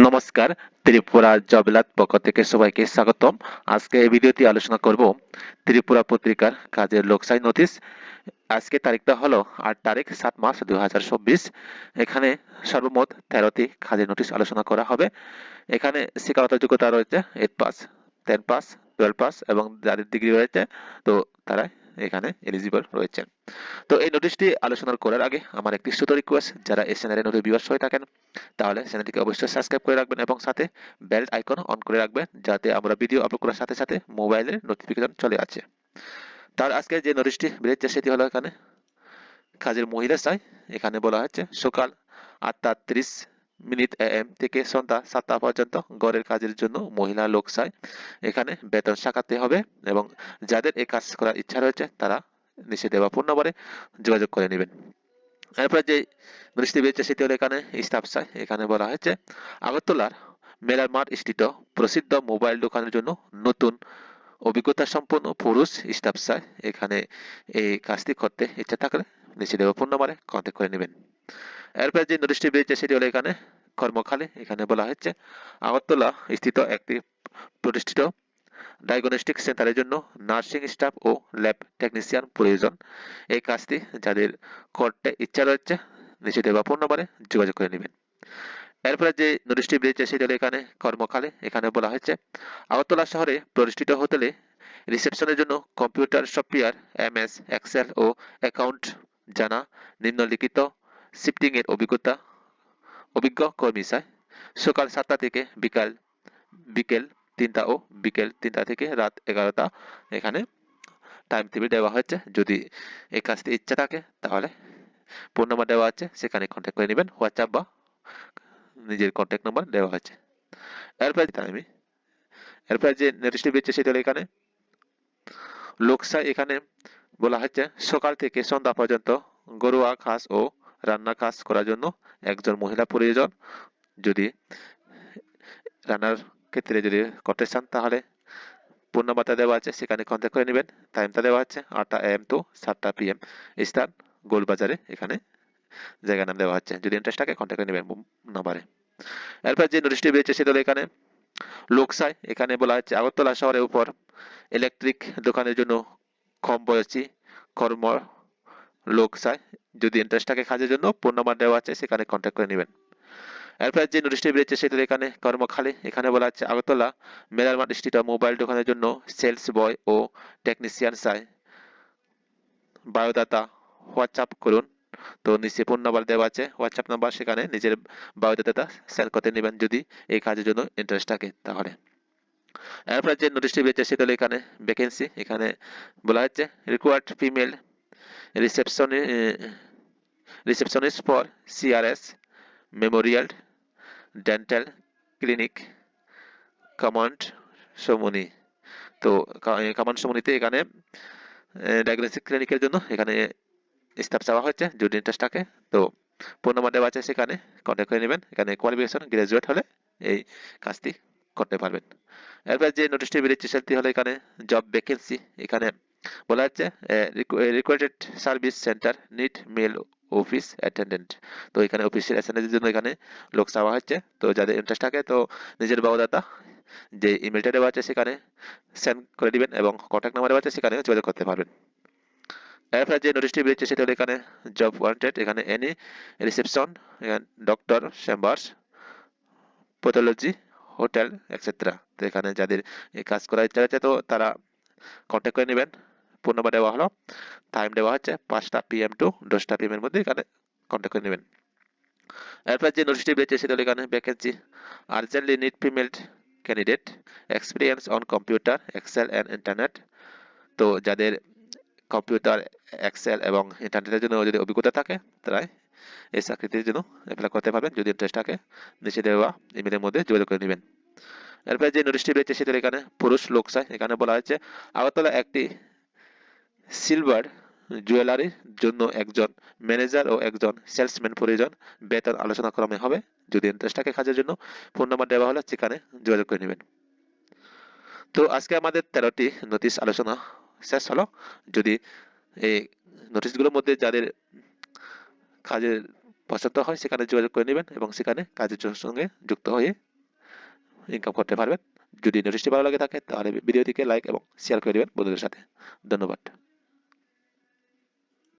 নমস্কার, ত্রিপুরা জবেলাত পক্ষ থেকে সবাইকে স্বাগতম। আজকে এই ভিডিওতে আলোচনা করব ত্রিপুরা পত্রিকার কাজের লোকসাই নোটিশ। আজকে তারিখটা হলো 8 তারিখ 7 মাস 2024। এখানে সর্বমোট 13টি কাজের নোটিশ আলোচনা করা হবে। এখানে শিক্ষাগত যোগ্যতা রয়েছে 8 পাস, 10 পাস, 12 পাস এবং যাদের ডিগ্রি রয়েছে তো তারা এখানে এলিজিবল রয়েছেন। তো এই নোটিশটি আলোচনা করার আগে আমার একটি ছোট রিকোয়েস্ট, যারা এই চ্যানেলে নতুন ভিউয়ার্স হয়ে থাকেন তাহলে চ্যানেলটিকে অবশ্যই সাবস্ক্রাইব করে রাখবেন এবং সাথে বেল আইকন অন করে রাখবেন, যাতে আমরা ভিডিও আপলোড করার সাথে সাথে মোবাইলের নোটিফিকেশন চলে আসে। তার আজকে যে নোটিশটি বেরিয়েছে সেটি হলো এখানে কাজের মহিলা চাই। এখানে বলা হচ্ছে সকাল 8:30 AM থেকে সন্ধ্যা 7টা পর্যন্ত গড়ের কাজের জন্য মহিলা লোক চাই। এখানে বেতন শাখাতে হবে এবং যাদের এই কাজ করার ইচ্ছা রয়েছে তারা নিচে দেওয়া ফোন নম্বরে যোগাযোগ করে নেবেন। এরপর যে নোটিশটি বেরিয়েছে সেটি হলো এখানে স্টাফ চাই। এখানে বলা হয়েছে আগরতলার মেলার মাঠ স্থিত প্রসিদ্ধ মোবাইল দোকানের জন্য নতুন অভিজ্ঞতা সম্পন্ন পুরুষ স্টাফ চাই। এখানে এই কাজটি করতে ইচ্ছা থাকলে নিচে দেওয়া ফোন নম্বরে কন্ট্যাক্ট করে নেবেন। এরপর যে নোটিশটি বেরিয়েছে সেটি হলো এখানে কর্মখালি। এখানে বলা হচ্ছে আগরতলা স্থিত একটি প্রতিষ্ঠিত ডায়াগনস্টিক সেন্টারের জন্য নার্সিং স্টাফ ও ল্যাব টেকনিশিয়ান প্রয়োজন। এই কাজটি যাদের করতে ইচ্ছা রয়েছে নিচে দেওয়া ফোন নম্বরে যোগাযোগ করে নেবেন। এরপরে যে নোটিশটি বেরিয়েছে সেটি হলো এখানে কর্মকালে। এখানে বলা হয়েছে আগরতলা শহরে প্রতিষ্ঠিত হোটেলে রিসেপশনের জন্য computer software MS Excel O account জানা নিম্নলিখিত শিফটিং এর অভিজ্ঞ কর্মী চাই। সকাল 7টা থেকে বিকেল 3টা ও বিকেল 3টা থেকে রাত 11টা এখানে টাইম টেবিল দেওয়া হয়েছে। যদি এই কাজটি ইচ্ছা থাকে তাহলে ফোন নাম্বার দেওয়া আছে, সেখানে কন্ট্যাক্ট করে নেবেন। হোয়াটসঅ্যাপ বা নিজের কন্ট্যাক্ট নাম্বার দেওয়া হয়েছে। এরপর যে নোটিশটি বেরিয়েছে সেটা হলো এখানে লোকসাই। এখানে বলা হচ্ছে সকাল থেকে সন্ধ্যা পর্যন্ত ঘরোয়া কাজ ও রান্না কাজ করার জন্য একজন মহিলা প্রয়োজন। যদি রান্নার ক্ষেত্রে যদি করতে চান তাহলে ফোন নাম্বারটা দেওয়া আছে, সেখানে কন্ট্যাক্ট করে নেবেন। টাইমটা দেওয়া আছে 8টা AM টু 7টা PM স্থান গোলবাজারে। এখানে জায়গা নাম দেওয়া হচ্ছে, যদি ইন্টারেস্ট থাকে কন্ট্যাক্ট করে নেবেন নাম্বারে। এরপর যে নোটিশটি বেরিয়েছে সেটা হলো এখানে লোকসাই। এখানে বলা হচ্ছে আগরতলা শহরের উপর ইলেকট্রিক দোকানের জন্য কম বয়সী কর্ম লোক চাই। যদি ইন্টারেস্ট থাকে কাজের জন্য ফোন নাম্বার দেওয়া আছে, সেখানে কন্ট্যাক্ট করে নেবেন। এরপর যে নোটিশটি বেরিয়েছে সেটা এখানে কর্মখালি। এখানে বলা হচ্ছে আগরতলা মেলার মাঠ স্থিত মোবাইল দোকানের জন্য সেলস বয় ও টেকনিশিয়ান চাই। বায়োডাটা হোয়াটসঅ্যাপ করুন। তো নিচে ফোন নাম্বার দেওয়া আছে, হোয়াটসঅ্যাপ নাম্বার, সেখানে নিজের বায়োডাটাটা সেন্ড করতে নেবেন যদি এই কাজের জন্য ইন্টারেস্ট থাকে তাহলে। এরপর যে নোটিশটি বেরিয়েছে সেটা হলো এখানে ভ্যাকেন্সি। এখানে বলা হচ্ছে রিকোয়ার্ড ফিমেল রিসেপশনে receptionist for CRS memorial dental clinic কমান্ড সমনি। তো কমান্ড সমনিতে এখানে ডায়াগনস্টিক ক্লিনিকের জন্য এখানে স্টাফ চাওয়া হচ্ছে। যদি ইন্টারেস্ট থাকে তো ফোন নাম্বার দেওয়া আছে, সেখানে কন্ট্যাক্ট করে নেবেন। এখানে কোয়ালিফিকেশন গ্রাজুয়েট হলে এই কাজটি করতে পারবেন। এরপর যে নোটিশটি বেরিয়েছে সেটি হলো এখানে জব ভ্যাকেন্সি। এখানে বলা হচ্ছে required service centre need male office attendant. তো এখানে অফিসের অ্যাটেন্ডেন্টের জন্য এখানে লোক চাওয়া হচ্ছে। তো যাদের ইন্টারেস্ট থাকে তো নিজের বায়োডাটা যে ইমেলটা দেওয়া আছে সেখানে সেন্ড করে দিবেন এবং কন্ট্যাক্ট নাম্বার দেওয়া আছে, সেখানে যোগাযোগ করতে পারবেন। এরপরে যে নোটিশটি বেরিয়েছে সেটা হলো এখানে জব ওয়ান্টেড। এখানে any reception, doctor chambers, pathology, hotel etcetera. তো এখানে যাদের এই কাজ করার ইচ্ছা আছে তো তারা কন্ট্যাক্ট করে নেবেন। ফোন নাম্বার দেওয়া হলো, টাইম দেওয়া হচ্ছে 5টা PM টু 10টা PM এর মধ্যে এখানে কন্ট্যাক্ট করে নেবেন। এরপর যে নোটিশটি বেরিয়েছে সেটা হলো এখানে vacancy urgently need female candidate experience on computer excel and internet. তো যাদের কম্পিউটার এক্সেল এবং ইন্টারনেটের জন্য যদি অভিজ্ঞতা থাকে তারাই এই চাকরিটির জন্য অ্যাপ্লাই করতে পারবেন। যদি ইন্টারেস্ট থাকে নিচে দেওয়া ইমেলের মধ্যে যোগাযোগ করে নেবেন। এরপরে যে নোটিশটি বেরিয়েছে সেটা এখানে পুরুষ লোক চাই। এখানে বলা হচ্ছে আগরতলা একটি সিলভার জুয়েলারির জন্য একজন ম্যানেজার ও একজন সেলসম্যান প্রয়োজন। বেতন আলোচনা ক্রমে হবে। যদি ইন্টারেস্ট থাকে কাজের জন্য ফোন নাম্বার দেওয়া হলে সেখানে যোগাযোগ করে নেবেন। তো আজকে আমাদের 13টি নোটিশ আলোচনা শেষ হলো। যদি এই নোটিশগুলোর মধ্যে যাদের কাজের পছন্দ হয় সেখানে যোগাযোগ করে নেবেন এবং সেখানে কাজের সঙ্গে যুক্ত হয়ে ইনকাম করতে পারবেন। যদি নোটিশটি ভালো লাগে থাকে তাহলে ভিডিওটিকে লাইক এবং শেয়ার করে দেবেন বন্ধুদের সাথে। ধন্যবাদ।